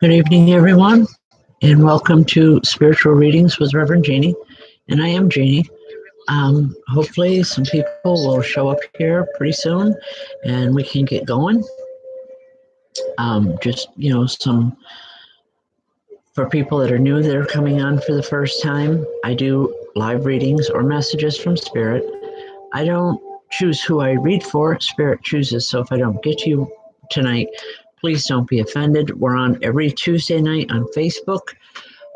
Good evening, everyone, and welcome to Spiritual Readings with Rev Jeanne. And I am Jeanne. Hopefully, some people will show up here pretty soon, and we can get going. Some for people that are new that are coming on for the first time. I do live readings or messages from Spirit. I don't choose who I read for. Spirit chooses. So if I don't get to you tonight, please don't be offended. We're on every Tuesday night on Facebook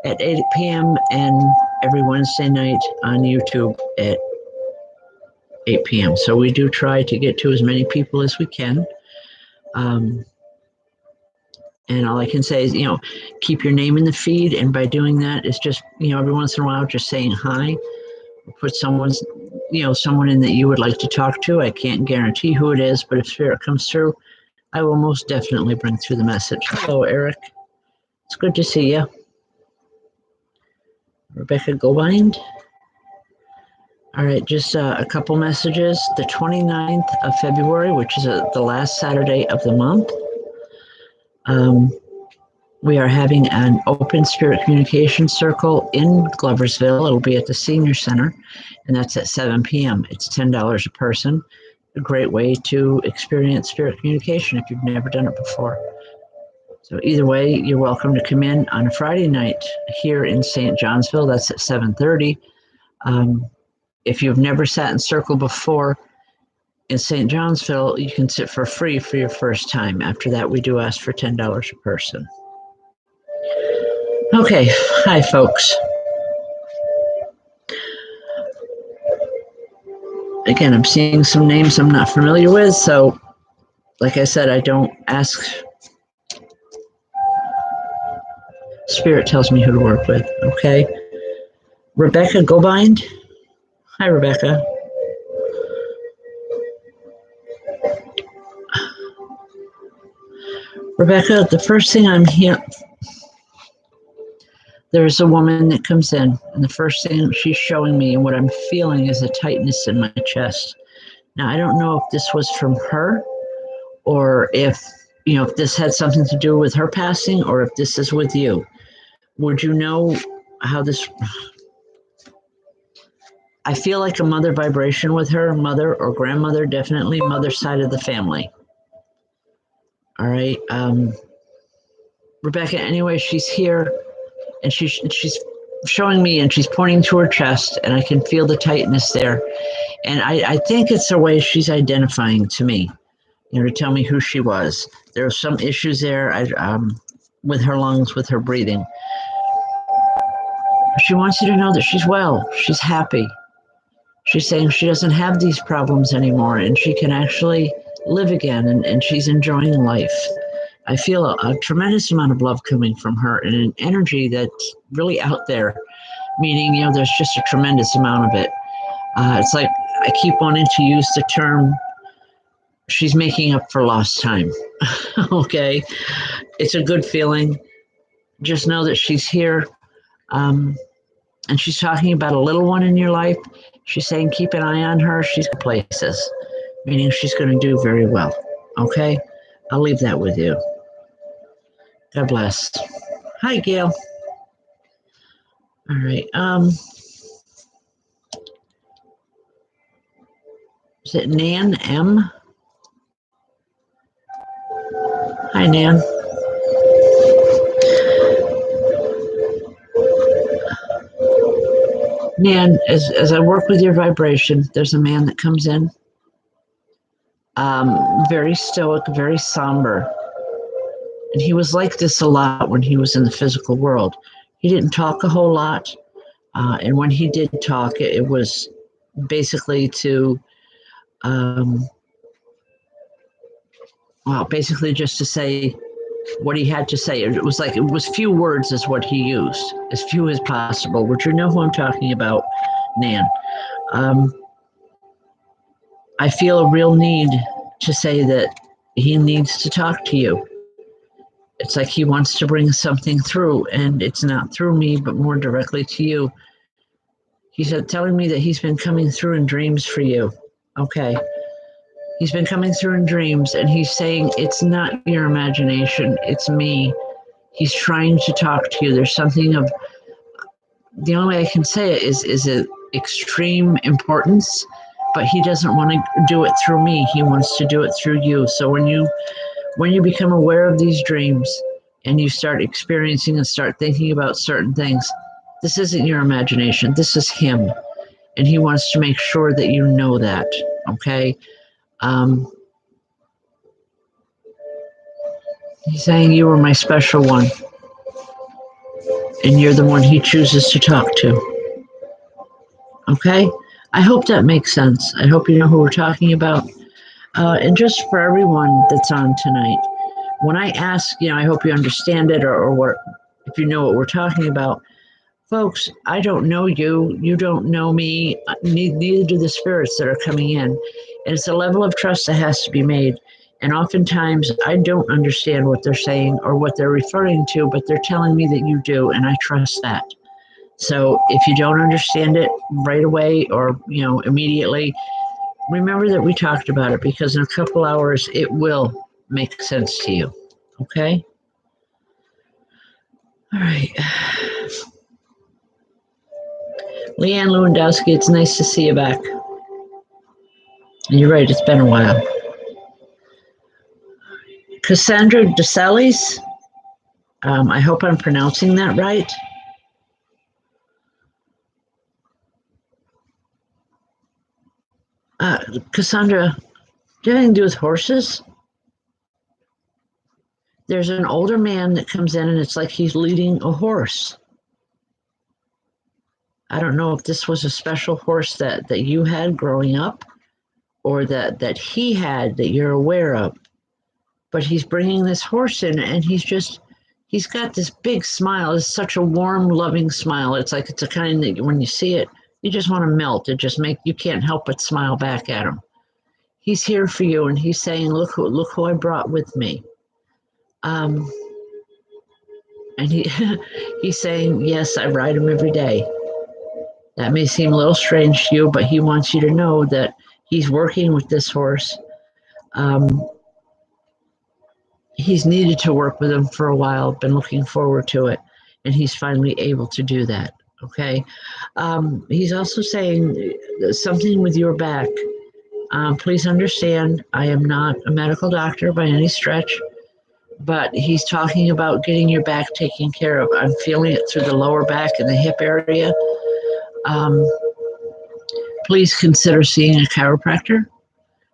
at 8 p.m. and every Wednesday night on YouTube at 8 p.m. So we do try to get to as many people as we can. And all I can say is, keep your name in the feed. And by doing that, it's just, every once in a while, just saying hi. Put someone in that you would like to talk to. I can't guarantee who it is, but if Spirit comes through, I will most definitely bring through the message. Hello, Eric. It's good to see you. Rebecca Gobind. All right, just a couple messages. The 29th of February, which is the last Saturday of the month, we are having an open spirit communication circle in Gloversville. It'll be at the Senior Center, and that's at 7 p.m. It's $10 a person. A great way to experience spirit communication if you've never done it before. So either way, you're welcome to come in on a Friday night here in St. Johnsville. That's at 7:30. If you've never sat in circle before in St. Johnsville, you can sit for free for your first time. After that, we do ask for $10 a person. Okay, hi folks. Again, I'm seeing some names I'm not familiar with, so like I said, I don't ask. Spirit tells me who to work with, okay? Rebecca Gobind. Hi, Rebecca. Rebecca, the first thing I'm here, there's a woman that comes in, and the first thing she's showing me and what I'm feeling is a tightness in my chest. Now, I don't know if this was from her or if this had something to do with her passing or if this is with you. Would you know how this... I feel like a mother vibration with her, mother or grandmother, definitely mother side of the family. All right. Rebecca, anyway, she's here and she's showing me and she's pointing to her chest and I can feel the tightness there. And I think it's the way she's identifying to me, to tell me who she was. There are some issues there with her lungs, with her breathing. She wants you to know that she's well, she's happy. She's saying she doesn't have these problems anymore and she can actually live again and she's enjoying life. I feel a tremendous amount of love coming from her and an energy that's really out there, meaning, there's just a tremendous amount of it. It's like I keep wanting to use the term, she's making up for lost time. Okay? It's a good feeling. Just know that she's here. And she's talking about a little one in your life. She's saying, keep an eye on her. She's in places, meaning she's going to do very well. Okay? I'll leave that with you. God bless. Hi, Gail. All right. Is it Nan M? Hi, Nan. Nan, as I work with your vibration, there's a man that comes in. Very stoic, very somber. And he was like this a lot when he was in the physical world. He didn't talk a whole lot. And when he did talk, it was basically to, basically just to say what he had to say. It was few words is what he used, as few as possible. Would you know who I'm talking about, Nan? I feel a real need to say that he needs to talk to you. It's like he wants to bring something through, and it's not through me, but more directly to you. He said, telling me that he's been coming through in dreams for you. Okay. He's been coming through in dreams, and he's saying, it's not your imagination, it's me. He's trying to talk to you. There's something of, the only way I can say it is it extreme importance, but he doesn't want to do it through me. He wants to do it through you. So when you become aware of these dreams and you start experiencing and start thinking about certain things, this isn't your imagination. This is him, and he wants to make sure that you know that. Okay. He's saying you are my special one, and you're the one he chooses to talk to. Okay? I hope that makes sense. I hope you know who we're talking about. And just for everyone that's on tonight, when I ask, I hope you understand it, or what, if you know what we're talking about. Folks, I don't know you. You don't know me. Neither do the spirits that are coming in. And it's a level of trust that has to be made. And oftentimes, I don't understand what they're saying or what they're referring to, but they're telling me that you do, and I trust that. So if you don't understand it right away or, immediately, remember that we talked about it, because in a couple hours, it will make sense to you. Okay? All right. Leanne Lewandowski, it's nice to see you back. And you're right, it's been a while. Cassandra DeSalis, I hope I'm pronouncing that right. Cassandra, do you have anything to do with horses? There's an older man that comes in and it's like he's leading a horse. I don't know if this was a special horse that you had growing up, or that he had that you're aware of. But he's bringing this horse in, and he's got this big smile. It's such a warm, loving smile. It's like it's a kind that when you see it, you just want to melt. You can't help but smile back at him. He's here for you, and he's saying, look who I brought with me. And he's saying, yes, I ride him every day. That may seem a little strange to you, but he wants you to know that he's working with this horse. He's needed to work with him for a while, been looking forward to it, and he's finally able to do that. Okay. He's also saying something with your back. Please understand, I am not a medical doctor by any stretch, but he's talking about getting your back taken care of. I'm feeling it through the lower back and the hip area. Please consider seeing a chiropractor,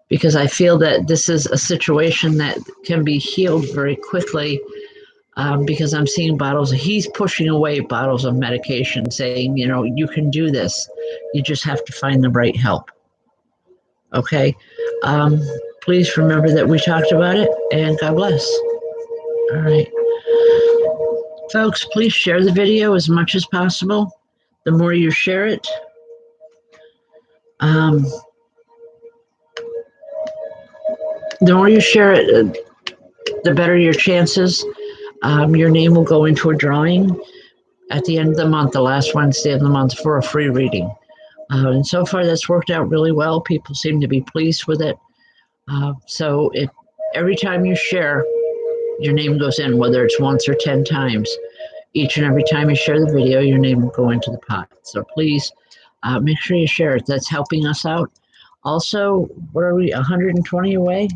because I feel that this is a situation that can be healed very quickly, because I'm seeing he's pushing away bottles of medication, saying, you can do this. You just have to find the right help. Okay? Please remember that we talked about it, and God bless. All right. Folks, please share the video as much as possible. The more you share it, the better your chances. Your name will go into a drawing at the end of the month, the last Wednesday of the month, for a free reading. And so far, that's worked out really well. People seem to be pleased with it. So every time you share, your name goes in, whether it's once or 10 times. Each and every time you share the video, your name will go into the pot. So please make sure you share it. That's helping us out. Also, what are we, 120 away?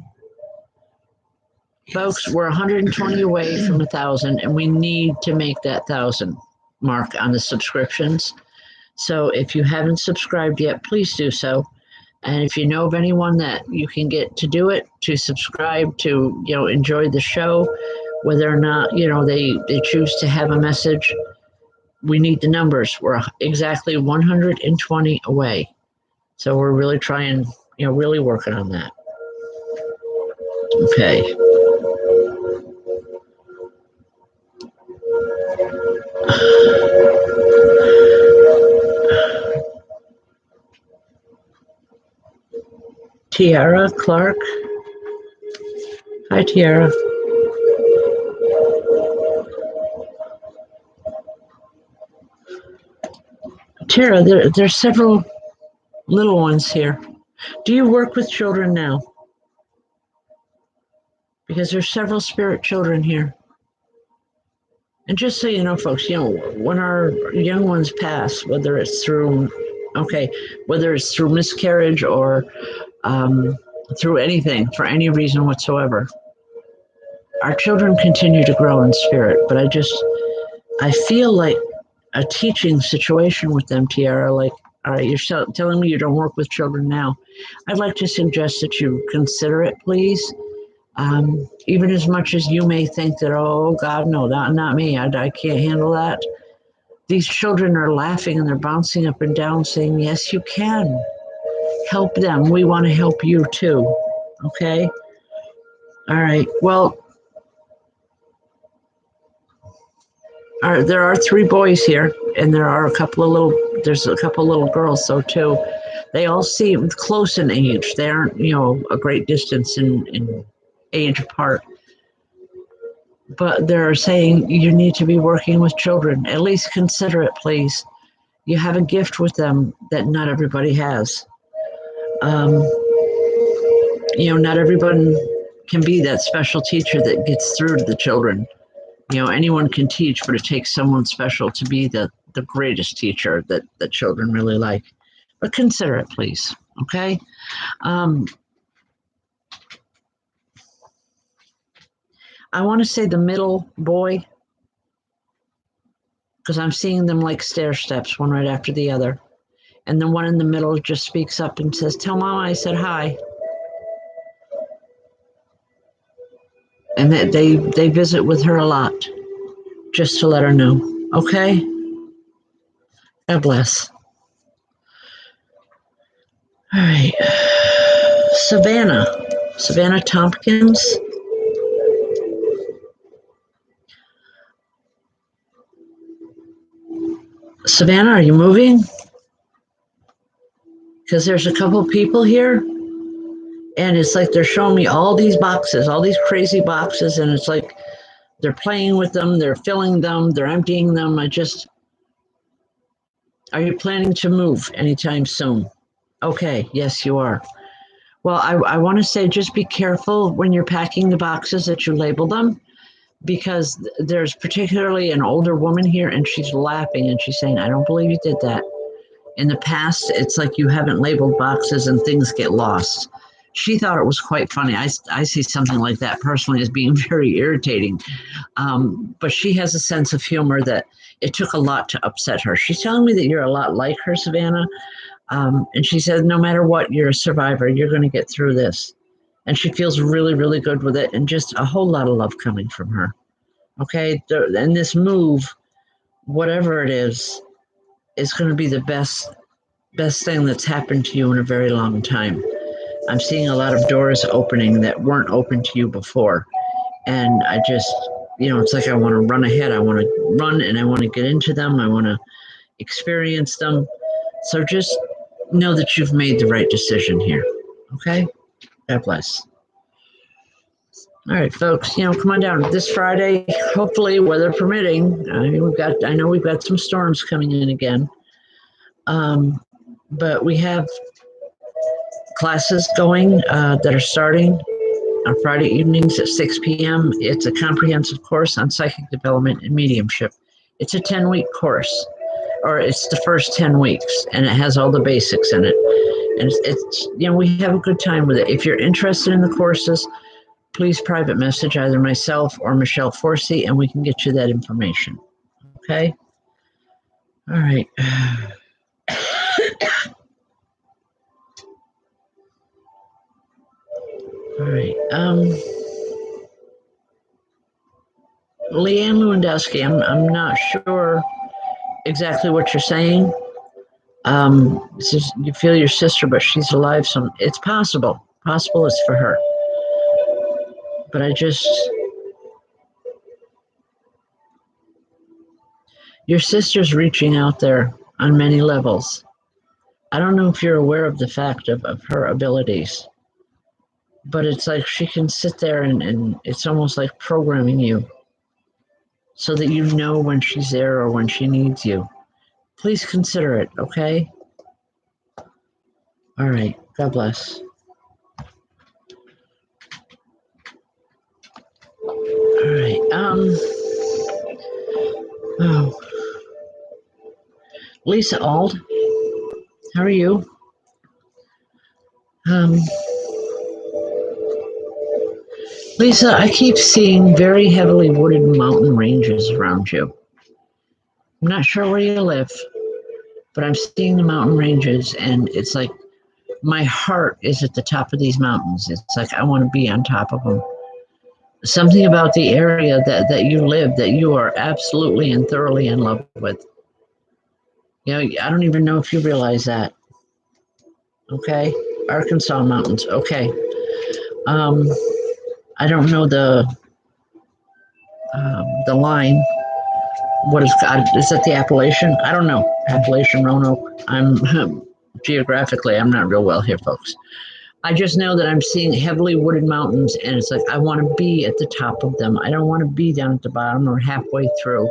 Folks, we're 120 away from 1,000, and we need to make that 1,000 mark on the subscriptions. So if you haven't subscribed yet, please do so. And if you know of anyone that you can get to do it, to subscribe, to enjoy the show, whether or not they choose to have a message, we need the numbers. We're exactly 120 away. So we're really trying, really working on that. Okay. Tiara Clark. Hi, Tiara. Tara, there's several little ones here. Do you work with children now? Because there's several spirit children here. And just so you know, folks, when our young ones pass, whether it's through miscarriage or through anything, for any reason whatsoever, our children continue to grow in spirit. But I feel like a teaching situation with them, Tiara. Like, all right, you're telling me you don't work with children now. I'd like to suggest that you consider it, please. Even as much as you may think that, oh God, no, not me, I can't handle that. These children are laughing and they're bouncing up and down saying, yes, you can. Help them. We want to help you too. Okay? All right. Well, there are 3 boys here, and there's a couple little girls, so too. They all seem close in age. They aren't, a great distance in age apart. But they're saying you need to be working with children. At least consider it, please. You have a gift with them that not everybody has. Not everyone can be that special teacher that gets through to the children. Anyone can teach, but it takes someone special to be the greatest teacher that children really like. But consider it, please. Okay? I want to say the middle boy, because I'm seeing them like stair steps, one right after the other. And the one in the middle just speaks up and says, tell Mama I said hi. And that they visit with her a lot, just to let her know. Okay? God bless. All right. Savannah Tompkins. Savannah, are you moving? Because there's a couple people here, and it's like they're showing me all these boxes, all these crazy boxes, and it's like they're playing with them, they're filling them, they're emptying them. Are you planning to move anytime soon? Okay, yes, you are. Well, I want to say just be careful when you're packing the boxes that you label them, because there's particularly an older woman here, and she's laughing and she's saying, I don't believe you did that. In the past, it's like you haven't labeled boxes and things get lost. She thought it was quite funny. I see something like that personally as being very irritating. But she has a sense of humor that it took a lot to upset her. She's telling me that you're a lot like her, Savannah. And she said, no matter what, you're a survivor. You're going to get through this. And she feels really, really good with it, and just a whole lot of love coming from her. Okay? And this move, whatever it is going to be the best thing that's happened to you in a very long time. I'm seeing a lot of doors opening that weren't open to you before. And I just, it's like I want to run ahead. I want to run and I want to get into them. I want to experience them. So just know that you've made the right decision here. Okay? God bless. All right, folks, come on down this Friday, hopefully weather permitting. I know we've got some storms coming in again. But we have classes going that are starting on Friday evenings at 6 p.m. It's a comprehensive course on psychic development and mediumship. It's a 10-week course, or it's the first 10 weeks, and it has all the basics in it. And it's we have a good time with it. If you're interested in the courses, please private message either myself or Michelle Forsey, and we can get you that information. Okay? All right. All right. Leanne Lewandowski, I'm not sure exactly what you're saying. You feel your sister, but she's alive. So it's possible. Possible it's for her. But your sister's reaching out there on many levels. I don't know if you're aware of the fact of her abilities, but it's like she can sit there and it's almost like programming you so that you know when she's there or when she needs you. Please consider it, okay? All right. God bless. All right. Oh, Lisa Ald, how are you? Um, Lisa, I keep seeing very heavily wooded mountain ranges around you. I'm not sure where you live, but I'm seeing the mountain ranges, and it's like my heart is at the top of these mountains. It's like I want to be on top of them. Something about the area that you live that you are absolutely and thoroughly in love with. You know, I don't even know if you realize that. Okay, Arkansas mountains. Okay, um, I don't know the line. What is God? Is that the Appalachian? I don't know. Appalachian, Roanoke. I'm geographically, I'm not real well here, folks. I just know that I'm seeing heavily wooded mountains, and it's like I want to be at the top of them. I don't want to be down at the bottom or halfway through.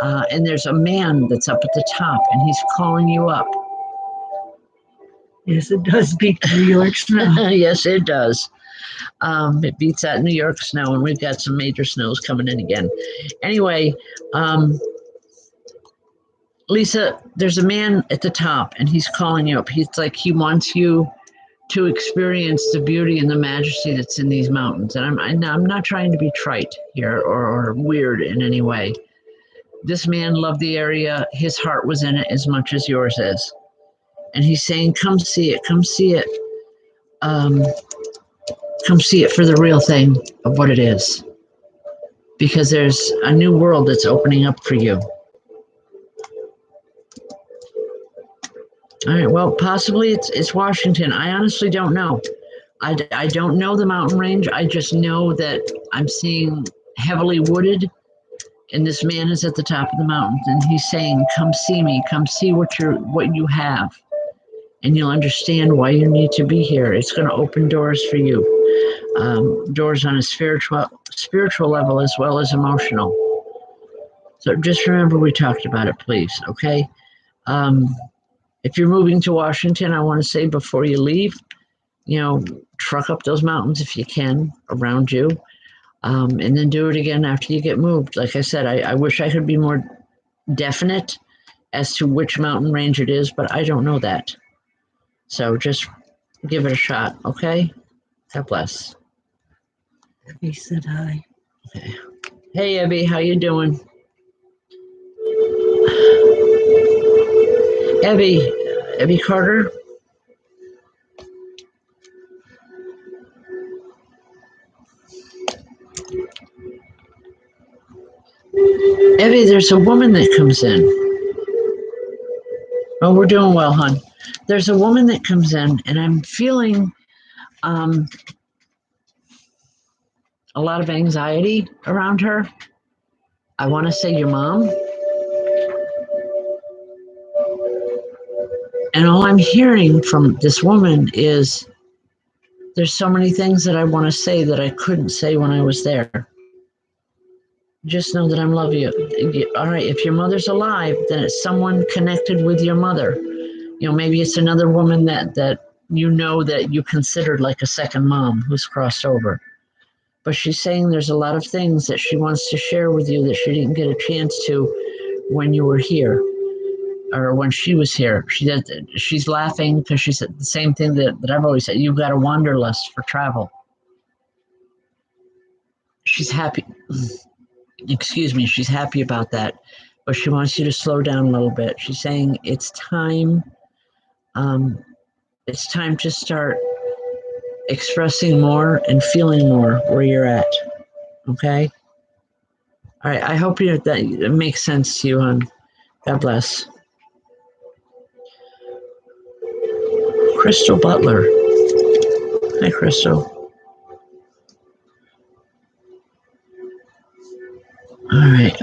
And there's a man that's up at the top, and he's calling you up. Yes, it does beat New York snow. Yes, it does. It beats that New York snow, and we've got some major snows coming in again. Anyway, Lisa, there's a man at the top, and he's calling you up. He's like he wants you to experience the beauty and the majesty that's in these mountains. And I'm not trying to be trite here or weird in any way. This man loved the area. His heart was in it as much as yours is. And he's saying, come see it, come see it. Come see it for the real thing of what it is. Because there's a new world that's opening up for you. All right, well, possibly it's Washington. I honestly don't know. I don't know the mountain range. I just know that I'm seeing heavily wooded, and this man is at the top of the mountains, and he's saying, come see me, come see what you have, and you'll understand why you need to be here. It's going to open doors for you, doors on a spiritual level as well as emotional. So just remember we talked about it, please, okay? If you're moving to Washington, I want to say before you leave, truck up those mountains if you can around you, and then do it again after you get moved. Like I said, I wish I could be more definite as to which mountain range it is, but I don't know that. So just give it a shot, okay? God bless. He said hi. Okay. Hey, Abby, how you doing? Abby Carter? Abby, there's a woman that comes in. Oh, we're doing well, hon. There's a woman that comes in, and I'm feeling a lot of anxiety around her. I want to say your mom. And all I'm hearing from this woman is there's so many things that I want to say that I couldn't say when I was there. Just know that I love you. All right, if your mother's alive, then it's someone connected with your mother. Maybe it's another woman that that you considered like a second mom who's crossed over. But she's saying there's a lot of things that she wants to share with you that she didn't get a chance to when you were here or when she was here. She's laughing because she said the same thing that I've always said. You've got a wanderlust for travel. She's happy. Excuse me. She's happy about that, but she wants you to slow down a little bit. She's saying it's time. It's time to start expressing more and feeling more where you're at. Okay. All right. I hope that it makes sense to you, hon. God bless. Crystal Butler. Hi, Crystal. All right.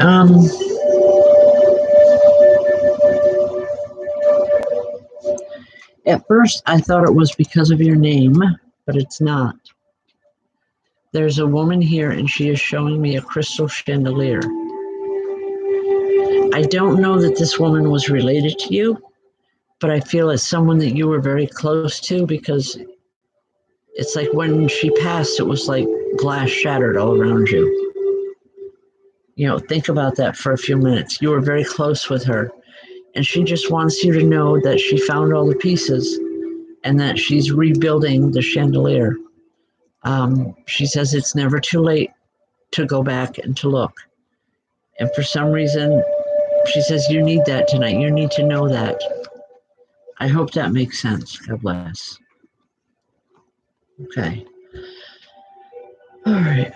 At first, I thought it was because of your name, but it's not. There's a woman here, and she is showing me a crystal chandelier. I don't know that this woman was related to you, but I feel it's someone that you were very close to because it's like when she passed, it was like glass shattered all around you. Think about that for a few minutes. You were very close with her, and she just wants you to know that she found all the pieces and that she's rebuilding the chandelier. She says it's never too late to go back and to look. And for some reason, she says you need that tonight. You need to know that. I hope that makes sense. God bless. Okay. All right.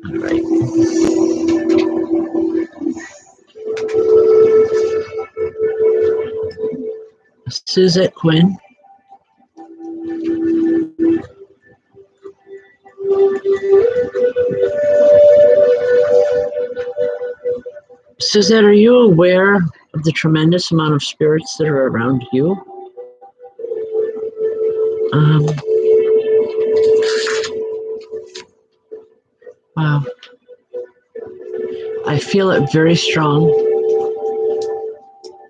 All right. Suzette Quinn. Suzette, are you aware of the tremendous amount of spirits that are around you? Wow. I feel it very strong.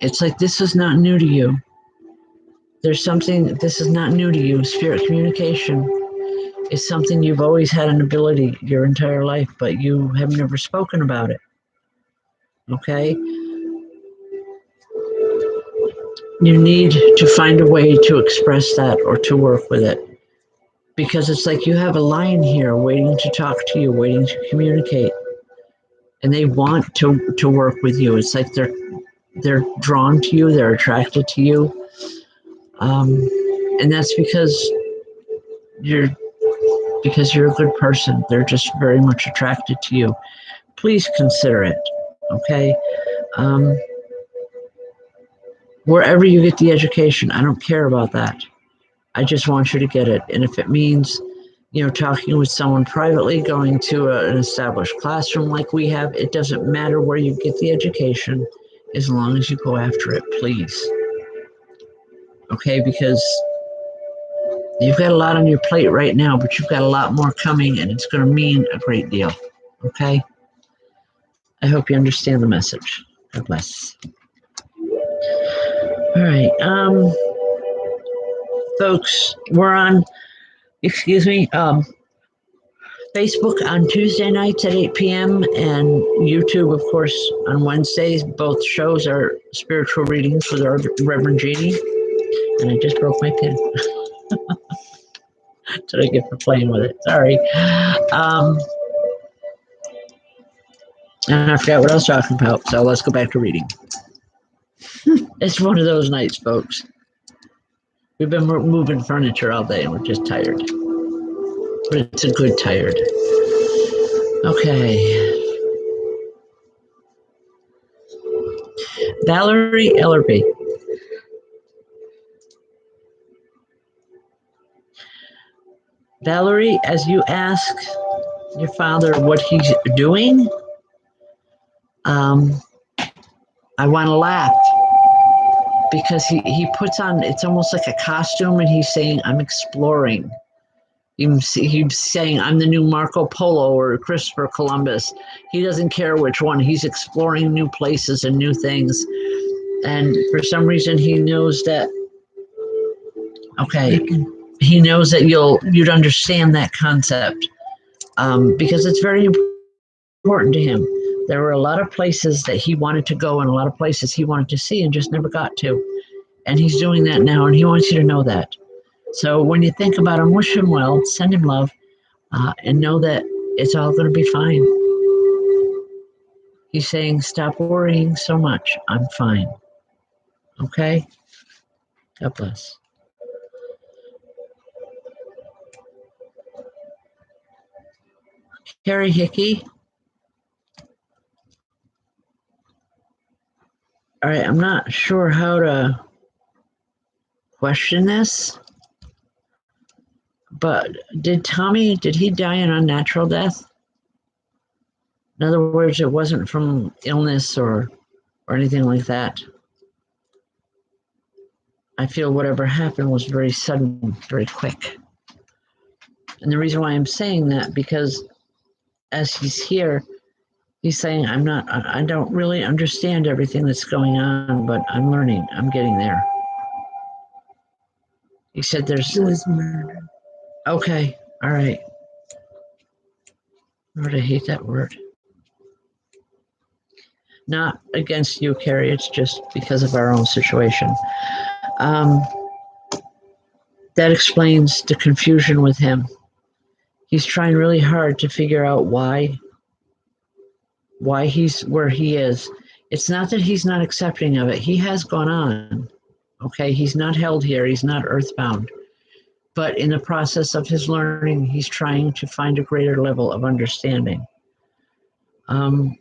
It's like this is not new to you. There's something, this is not new to you. Spirit communication is something you've always had an ability your entire life, but you have never spoken about it. Okay? You need to find a way to express that or to work with it. Because it's like you have a line here waiting to talk to you, waiting to communicate. And they want to work with you. It's like they're drawn to you, they're attracted to you. And that's because you're a good person. They're just very much attracted to you. Please consider it, okay? Wherever you get the education, I don't care about that. I just want you to get it. And if it means, talking with someone privately, going to an established classroom like we have, it doesn't matter where you get the education, as long as you go after it, please. Okay, because you've got a lot on your plate right now, but you've got a lot more coming, and it's going to mean a great deal. Okay? I hope you understand the message. God bless. All right. Folks, we're on, Facebook on Tuesday nights at 8 p.m. and YouTube, of course, on Wednesdays. Both shows are spiritual readings with Rev Jeanne. And I just broke my pen. That's what I get for playing with it. Sorry. And I forgot what I was talking about, so let's go back to reading. It's one of those nights, folks. We've been moving furniture all day and we're just tired. But it's a good tired. Okay. Valerie Ellerby. Valerie, as you ask your father what he's doing, I want to laugh because he puts on, it's almost like a costume, and he's saying, I'm exploring. He's saying, I'm the new Marco Polo or Christopher Columbus. He doesn't care which one. He's exploring new places and new things. And for some reason, he knows that, okay, he knows that you'd understand that concept because it's very important to him. There were a lot of places that he wanted to go and a lot of places he wanted to see and just never got to. And he's doing that now, and he wants you to know that. So when you think about him, wish him well, send him love, and know that it's all going to be fine. He's saying, stop worrying so much. I'm fine. Okay? God bless. Carrie Hickey. All right, I'm not sure how to question this, but did he die an unnatural death? In other words, it wasn't from illness or anything like that. I feel whatever happened was very sudden, very quick. And the reason why I'm saying that, because as he's here, he's saying, I don't really understand everything that's going on, but I'm learning, I'm getting there. He said He was murdered. Okay. All right. Lord, I hate that word. Not against you, Carrie. It's just because of our own situation. Um, that explains the confusion with him. He's trying really hard to figure out why he's where he is. It's not that he's not accepting of it. He has gone on. Okay, he's not held here. He's not earthbound. But in the process of his learning, he's trying to find a greater level of understanding. Um,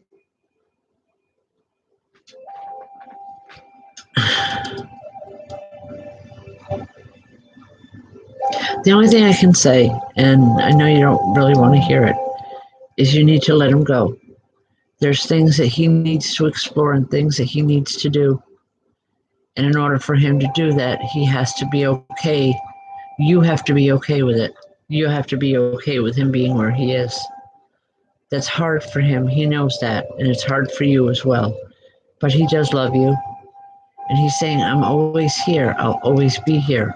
the only thing I can say, and I know you don't really want to hear it, is you need to let him go. There's things that he needs to explore and things that he needs to do. And in order for him to do that, he has to be okay. You have to be okay with it. You have to be okay with him being where he is. That's hard for him. He knows that. And it's hard for you as well. But he does love you. And he's saying, I'm always here. I'll always be here.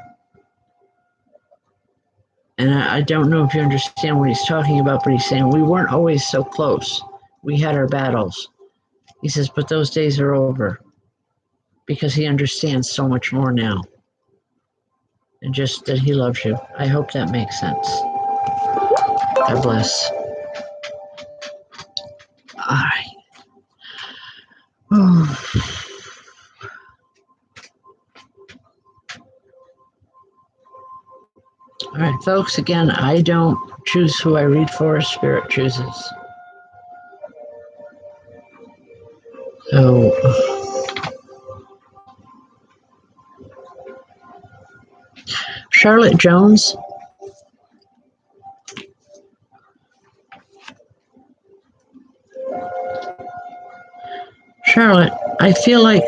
And I don't know if you understand what he's talking about, but he's saying, we weren't always so close. We had our battles. He says, but those days are over because he understands so much more now. And just that he loves you. I hope that makes sense. God bless. All right. All right, folks, again, I don't choose who I read for, Spirit chooses. So, Charlotte Jones. Charlotte, I feel like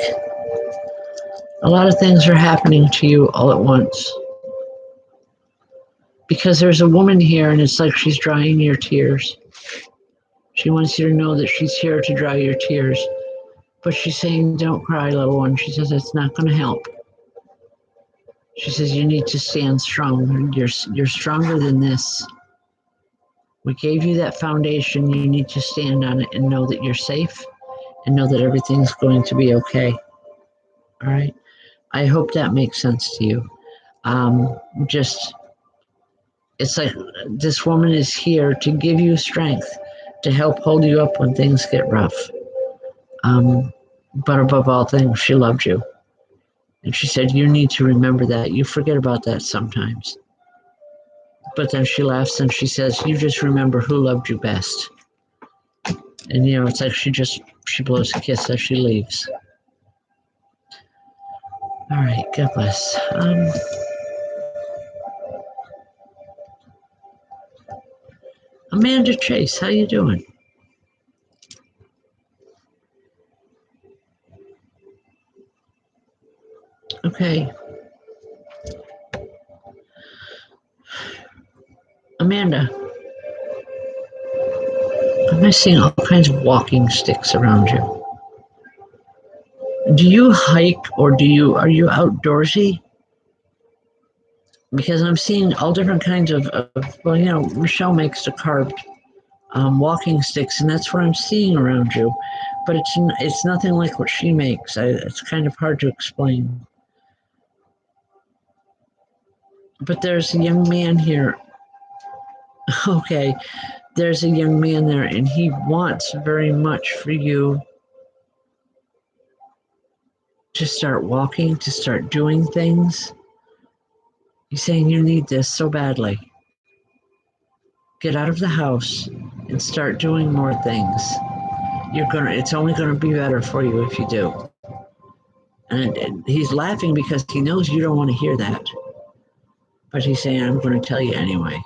a lot of things are happening to you all at once. Because there's a woman here and it's like she's drying your tears. She wants you to know that she's here to dry your tears. But she's saying, don't cry, little one. She says, it's not going to help. She says, you need to stand strong. You're stronger than this. We gave you that foundation. You need to stand on it and know that you're safe and know that everything's going to be okay. All right. I hope that makes sense to you. Just, it's like this woman is here to give you strength, to help hold you up when things get rough. But above all things, she loved you. And she said, you need to remember that. You forget about that sometimes. But then she laughs and she says, you just remember who loved you best. And, it's like she blows a kiss as she leaves. All right, God bless. Amanda Chase, how you doing? Okay. Amanda, I'm seeing all kinds of walking sticks around you. Do you hike or are you outdoorsy? Because I'm seeing all different kinds of Michelle makes the carved walking sticks, and that's what I'm seeing around you. But it's nothing like what she makes. It's kind of hard to explain. But there's a young man here. Okay, there's a young man there, and he wants very much for you to start walking, to start doing things. He's saying you need this so badly. Get out of the house and start doing more things. It's only gonna be better for you if you do. And he's laughing because he knows you don't want to hear that. But he's saying, I'm going to tell you anyway.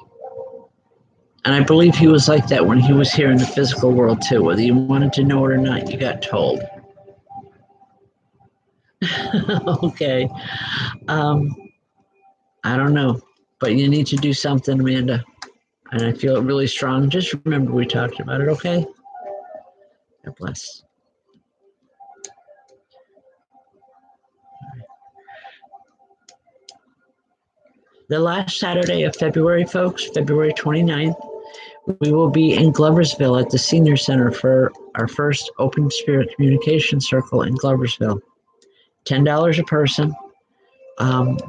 And I believe he was like that when he was here in the physical world too. Whether you wanted to know it or not, you got told. Okay. I don't know. But you need to do something, Amanda. And I feel it really strong. Just remember we talked about it, okay? God bless. The last Saturday of February, folks, February 29th, we will be in Gloversville at the Senior Center for our first Open Spirit Communication Circle in Gloversville. $10 a person.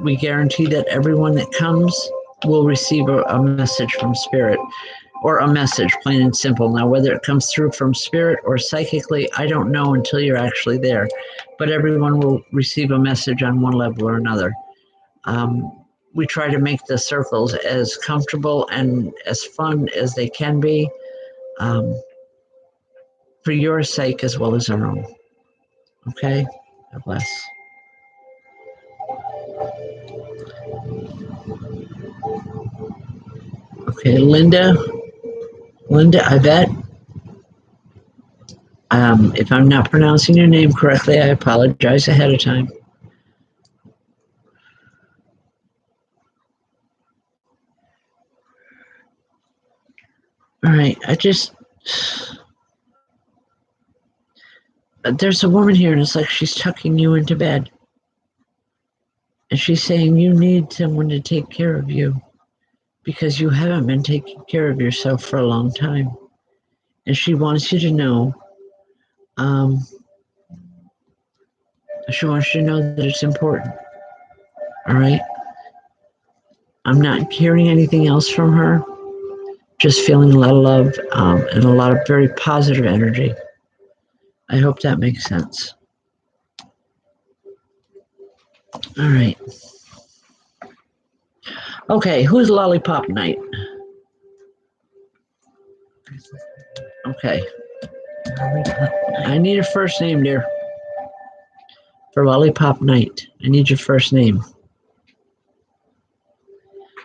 We guarantee that everyone that comes will receive a message from Spirit, or a message, plain and simple. Now, whether it comes through from Spirit or psychically, I don't know until you're actually there. But everyone will receive a message on one level or another. We try to make the circles as comfortable and as fun as they can be, for your sake as well as our own. Okay? God bless. Okay, Linda, I bet. If I'm not pronouncing your name correctly, I apologize ahead of time. All right, there's a woman here and it's like she's tucking you into bed. And she's saying you need someone to take care of you because you haven't been taking care of yourself for a long time. And she wants you to know, she wants you to know that it's important. All right? I'm not hearing anything else from her, just feeling a lot of love, and a lot of very positive energy. I hope that makes sense. All right. Okay, who's Lollipop Night? Okay. I need a first name, dear. For Lollipop Night, I need your first name.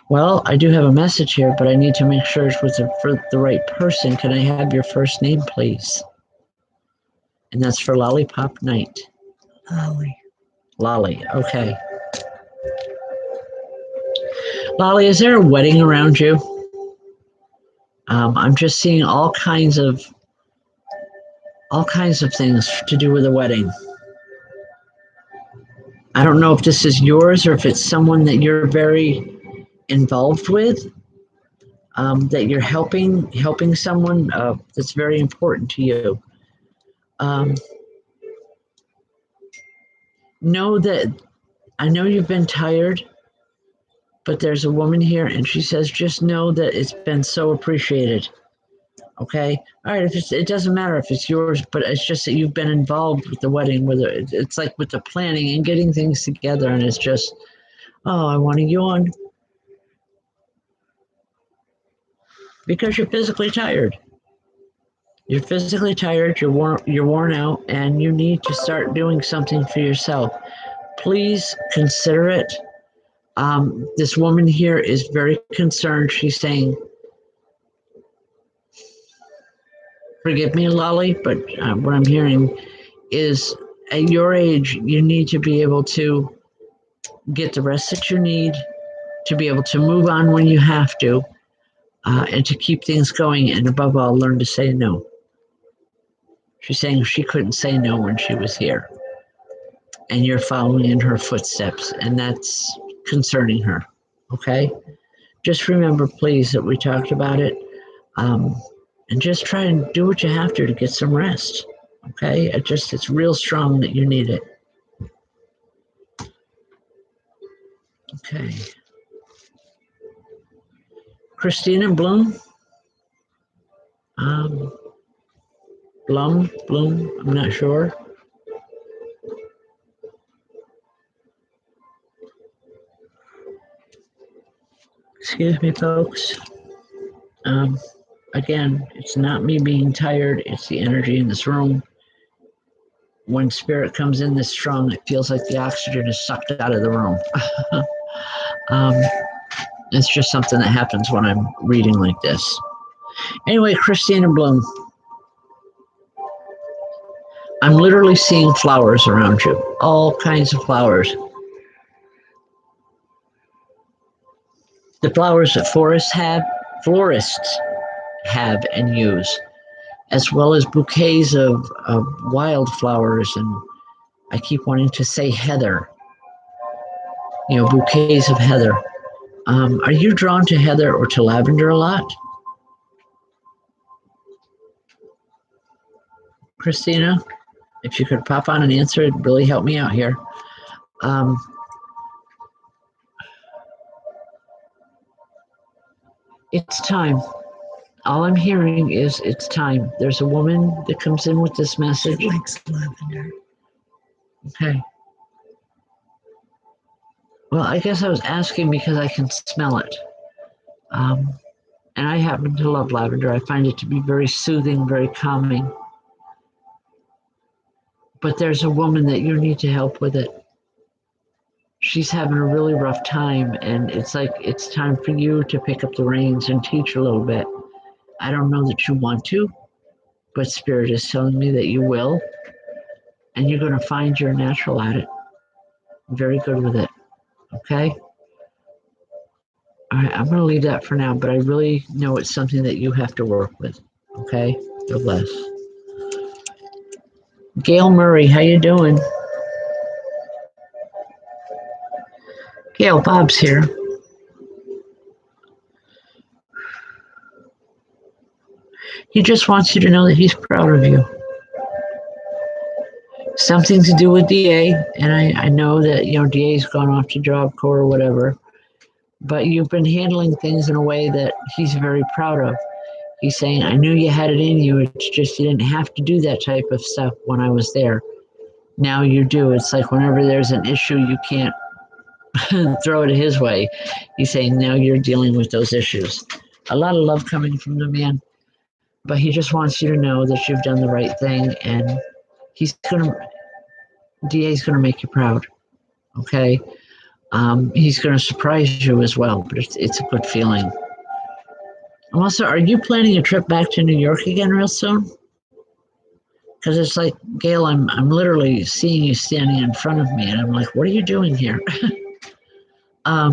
Well, I do have a message here, but I need to make sure it's for the right person. Can I have your first name, please? And that's for Lollipop Night. Lolly. Lolly, okay. Lolly, is there a wedding around you? I'm just seeing all kinds of things to do with a wedding. I don't know if this is yours or if it's someone that you're very involved with, that you're helping someone that's very important to you. Know that I know you've been tired, but there's a woman here and she says, just know that it's been so appreciated. Okay. All right. It doesn't matter if it's yours, but it's just that you've been involved with the wedding, whether it's like with the planning and getting things together. And it's just, oh, I want to yawn because you're physically tired. You're physically tired. You're worn out, and you need to start doing something for yourself. Please consider it. This woman here is very concerned. She's saying, forgive me, Lolly, but what I'm hearing is at your age, you need to be able to get the rest that you need, to be able to move on when you have to, and to keep things going, and above all, learn to say no. She's saying she couldn't say no when she was here, and you're following in her footsteps, and that's concerning her, okay? Just remember, please, that we talked about it, and just try and do what you have to get some rest, okay? It's real strong that you need it. Okay. Christina Bloom? Bloom, I'm not sure. Excuse me, folks. Again, it's not me being tired, it's the energy in this room. When spirit comes in this strong, it feels like the oxygen is sucked out of the room. It's just something that happens when I'm reading like this. Anyway, Christina Bloom. I'm literally seeing flowers around you, all kinds of flowers. The flowers that florists have and use, as well as bouquets of wildflowers, and I keep wanting to say heather, bouquets of heather. Are you drawn to heather or to lavender a lot? Christina, if you could pop on and answer, it'd really help me out here. Um, it's time. All I'm hearing is it's time. There's a woman that comes in with this message. She likes lavender. Okay. Well, I guess I was asking because I can smell it. And I happen to love lavender. I find it to be very soothing, very calming. But there's a woman that you need to help with it. She's having a really rough time, and it's like it's time for you to pick up the reins and teach her a little bit. I don't know that you want to, but Spirit is telling me that you will, and you're going to find you're natural at it. Very good with it. Okay? All right, I'm going to leave that for now, but I really know it's something that you have to work with. Okay? God bless. Gail Murray, how you doing? Gail, Bob's here. He just wants you to know that he's proud of you. Something to do with DA, and I know that, DA's gone off to Job Corps or whatever, but you've been handling things in a way that he's very proud of. He's saying, I knew you had it in you, it's just you didn't have to do that type of stuff when I was there. Now you do. It's like whenever there's an issue, you can't throw it his way. He's saying, now you're dealing with those issues. A lot of love coming from the man, but he just wants you to know that you've done the right thing, and DA's going to make you proud. Okay? He's going to surprise you as well, but it's a good feeling. Also, are you planning a trip back to New York again real soon? Because it's like, Gail, I'm literally seeing you standing in front of me, and I'm like, what are you doing here? I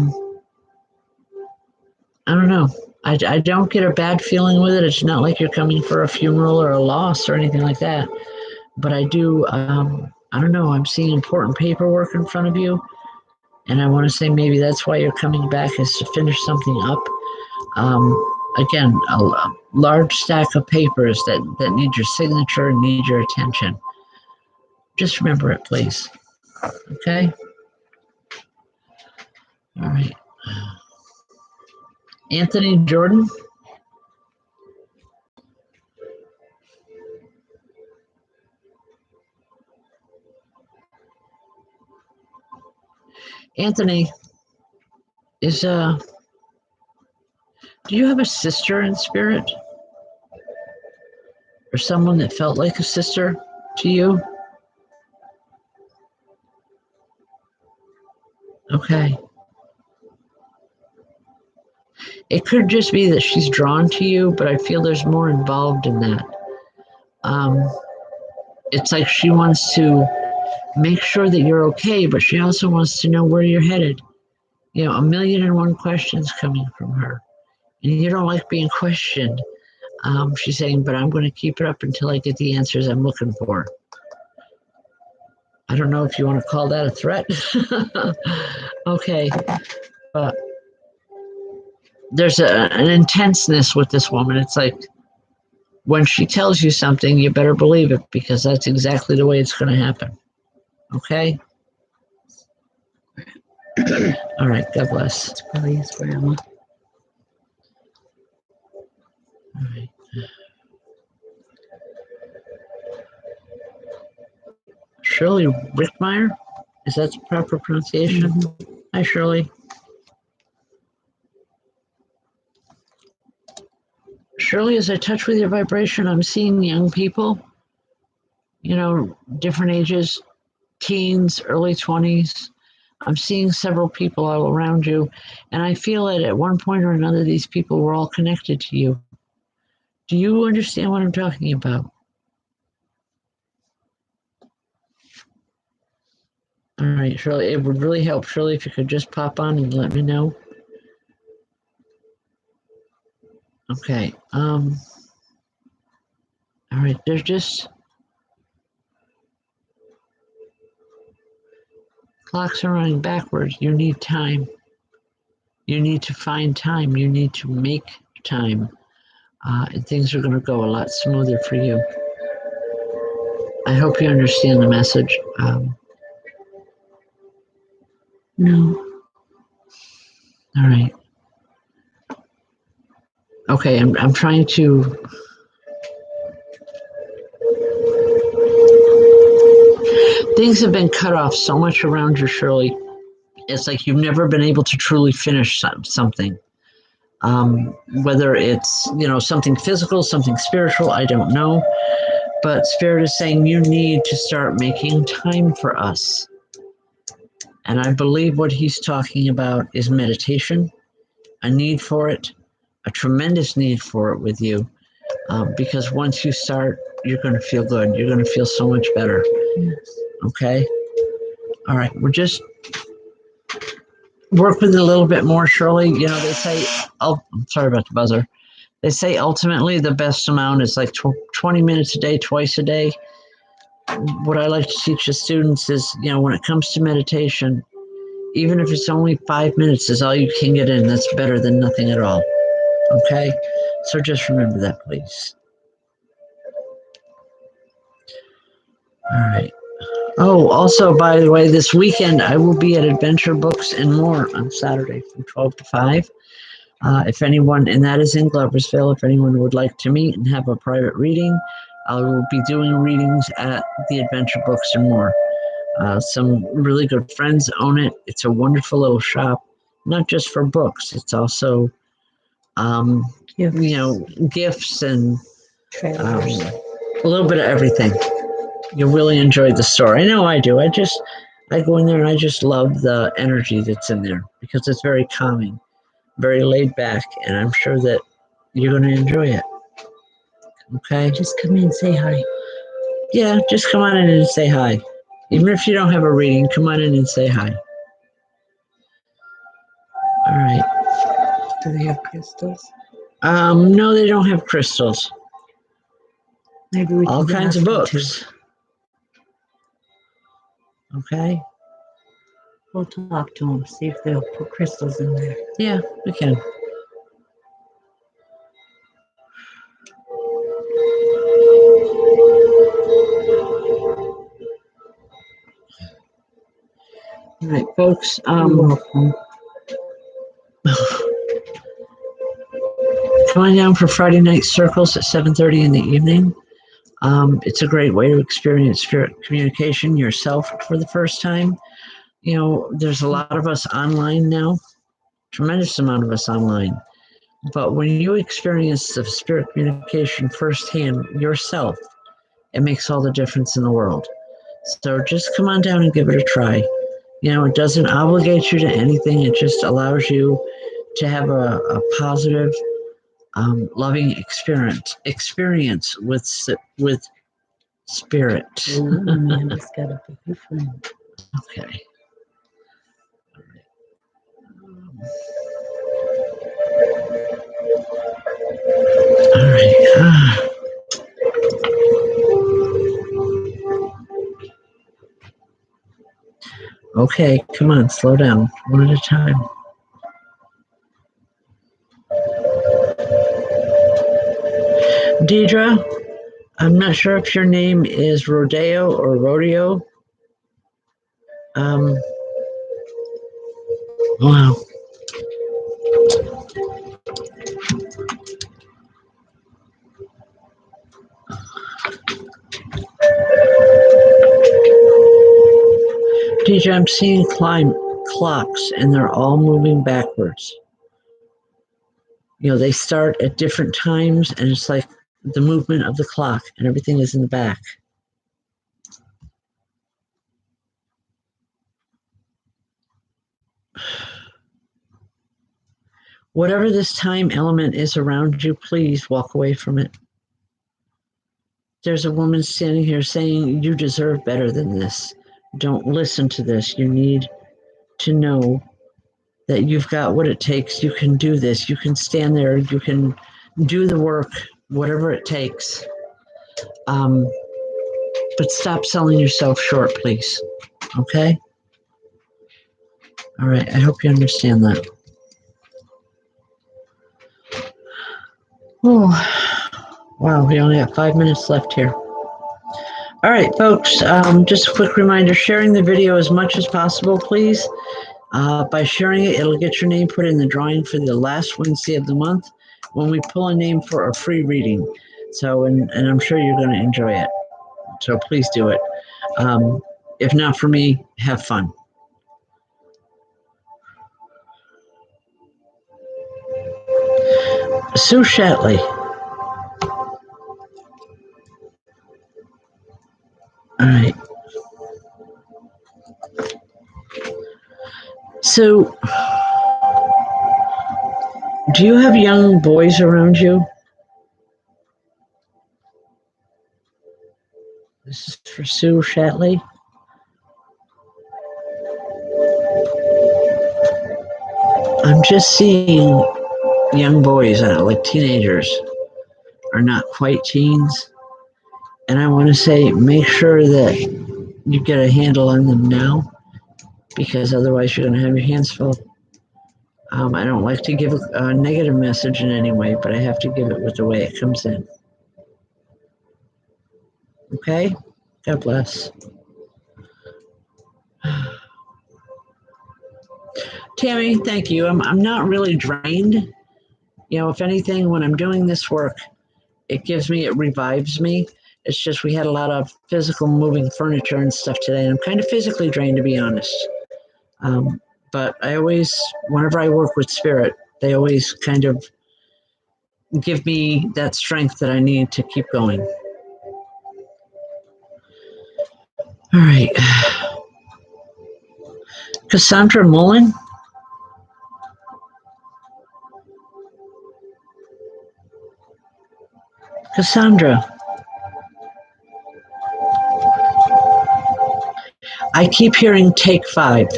don't know. I don't get a bad feeling with it. It's not like you're coming for a funeral or a loss or anything like that. But I do, I don't know, I'm seeing important paperwork in front of you. And I want to say maybe that's why you're coming back, is to finish something up. Again, a large stack of papers that need your signature and need your attention. Just remember it, please. Okay? All right. Anthony Jordan. Anthony, do you have a sister in spirit? Or someone that felt like a sister to you? Okay. It could just be that she's drawn to you, but I feel there's more involved in that. It's like she wants to make sure that you're okay, but she also wants to know where you're headed. 1,000,001 questions coming from her. And you don't like being questioned. She's saying, but I'm going to keep it up until I get the answers I'm looking for. I don't know if you want to call that a threat. Okay. But there's an intenseness with this woman. It's like when she tells you something, you better believe it, because that's exactly the way it's going to happen. Okay? All right. God bless. It's probably his grandma. All right. Shirley Rickmeyer? Is that the proper pronunciation? Mm-hmm. Hi, Shirley. Shirley, as I touch with your vibration, I'm seeing young people, different ages, teens, early 20s. I'm seeing several people all around you, and I feel that at one point or another, these people were all connected to you. Do you understand what I'm talking about? All right, Shirley, it would really help, Shirley, if you could just pop on and let me know. Okay. All right, there's just clocks are running backwards. You need time. You need to find time. You need to make time. And things are going to go a lot smoother for you. I hope you understand the message. No. All right. Okay, I'm trying to. Things have been cut off so much around you, Shirley. It's like you've never been able to truly finish something. Whether it's, something physical, something spiritual, I don't know. But Spirit is saying you need to start making time for us. And I believe what he's talking about is meditation, a need for it, a tremendous need for it with you. Because once you start, you're going to feel good. You're going to feel so much better. Yes. Okay? All right. We're just work with it a little bit more, Shirley. They say, oh, I'm sorry about the buzzer. They say ultimately the best amount is like 20 minutes a day, twice a day. What I like to teach the students is, when it comes to meditation, even if it's only 5 minutes is all you can get in, that's better than nothing at all. Okay? So just remember that, please. All right. Oh, also, by the way, this weekend I will be at Adventure Books and More on Saturday from 12 to 5. If anyone, and that is in Gloversville, if anyone would like to meet and have a private reading, I will be doing readings at the Adventure Books and More. Some really good friends own it. It's a wonderful little shop, not just for books. It's also, gifts and a little bit of everything. You'll really enjoy the store. I know I do. I go in there and I just love the energy that's in there because it's very calming, very laid back, and I'm sure that you're going to enjoy it. Okay? Just come in and say hi. Yeah, just come on in and say hi. Even if you don't have a reading, come on in and say hi. All right. Do they have crystals? No, they don't have crystals. Maybe we All can kinds of ask them books. Okay? We'll talk to them, see if they'll put crystals in there. Yeah, we can. All right, folks. You're welcome. Come on down for Friday night circles at 7:30 in the evening. It's a great way to experience spirit communication yourself for the first time. There's a lot of us online now, tremendous amount of us online. But when you experience the spirit communication firsthand yourself, it makes all the difference in the world. So just come on down and give it a try. It doesn't obligate you to anything. It just allows you to have a positive, loving experience with spirit. Ooh, Amanda's got a baby friend. Okay. All right. Okay, come on, slow down, one at a time. Deidre, I'm not sure if your name is Rodeo or Rodeo. Wow. Deidre, I'm seeing clocks and they're all moving backwards. They start at different times and it's like the movement of the clock and everything is in the back. Whatever this time element is around you, please walk away from it. There's a woman standing here saying, you deserve better than this. Don't listen to this. You need to know that you've got what it takes. You can do this. You can stand there. You can do the work, whatever it takes. But stop selling yourself short, please. Okay? All right. I hope you understand that. Oh, wow, we only have 5 minutes left here. All right, folks, just a quick reminder, sharing the video as much as possible, please. By sharing it, it'll get your name put in the drawing for the last Wednesday of the month when we pull a name for a free reading. So, and I'm sure you're going to enjoy it. So please do it. If not for me, have fun. Sue Shatley. All right. So, do you have young boys around you? This is for Sue Shatley. I'm just seeing young boys, like teenagers, are not quite teens. And I want to say, make sure that you get a handle on them now, because otherwise you're going to have your hands full. I don't like to give a negative message in any way, but I have to give it with the way it comes in. Okay? God bless. Tammy, thank you. I'm not really drained. You know, if anything, when I'm doing this work, it revives me. It's just we had a lot of physical moving furniture and stuff today, and I'm kind of physically drained, to be honest. But I always, whenever I work with spirit, they always kind of give me that strength that I need to keep going. All right. Cassandra Mullen. Cassandra. I keep hearing take 5.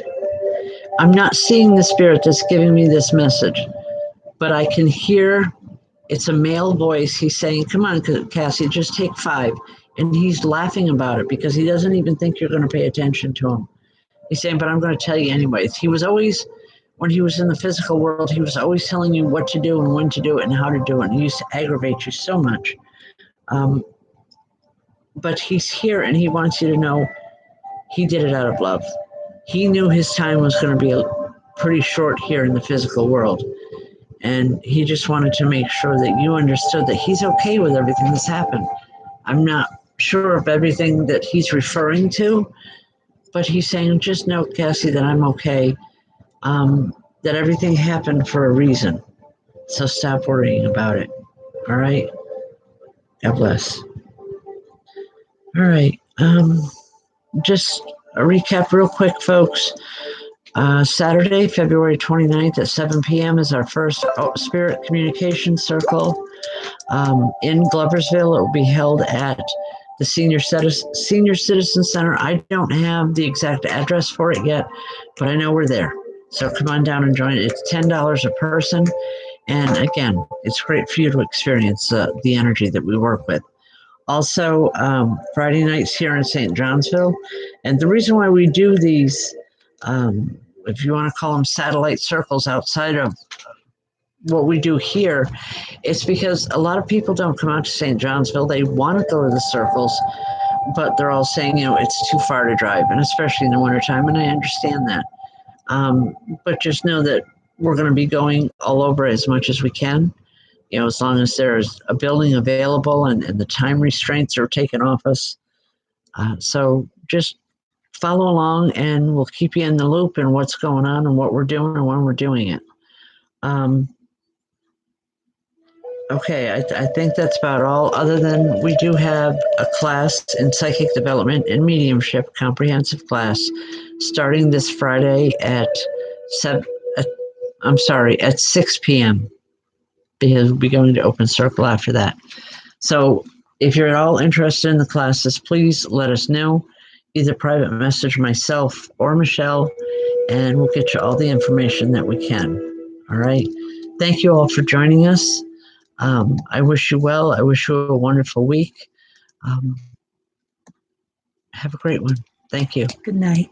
I'm not seeing the spirit that's giving me this message, but I can hear it's a male voice. He's saying, come on, Cassie, just take 5. And he's laughing about it because he doesn't even think you're going to pay attention to him. He's saying, but I'm going to tell you anyways. He was always, when he was in the physical world, he was always telling you what to do and when to do it and how to do it. And he used to aggravate you so much. But he's here and he wants you to know he did it out of love. He knew his time was going to be pretty short here in the physical world. And he just wanted to make sure that you understood that he's okay with everything that's happened. I'm not sure of everything that he's referring to, but he's saying, just know, Cassie, that I'm okay, that everything happened for a reason. So stop worrying about it. All right? God bless. All right. Just a recap real quick, folks. Saturday, February 29th at 7 p.m. is our first Spirit Communication Circle in Gloversville. It will be held at the Senior Citizen Center. I don't have the exact address for it yet, but I know we're there. So come on down and join it. It's $10 a person. And again, it's great for you to experience the energy that we work with. Also, Friday nights here in St. Johnsville. And the reason why we do these, if you want to call them satellite circles outside of what we do here, it's because a lot of people don't come out to St. Johnsville. They want to go to the circles, but they're all saying, you know, it's too far to drive, and especially in the wintertime, and I understand that. But just know that we're going to be going all over as much as we can, you know, as long as there's a building available and the time restraints are taken off us. So just follow along and we'll keep you in the loop and what's going on and what we're doing and when we're doing it. Okay, I think that's about all, other than we do have a class in psychic development and mediumship, comprehensive class, starting this Friday at 6 p.m. because we'll be going to Open Circle after that. So if you're at all interested in the classes, please let us know. Either private message myself or Michelle, and we'll get you all the information that we can. All right. Thank you all for joining us. I wish you well. I wish you a wonderful week. Have a great one. Thank you. Good night.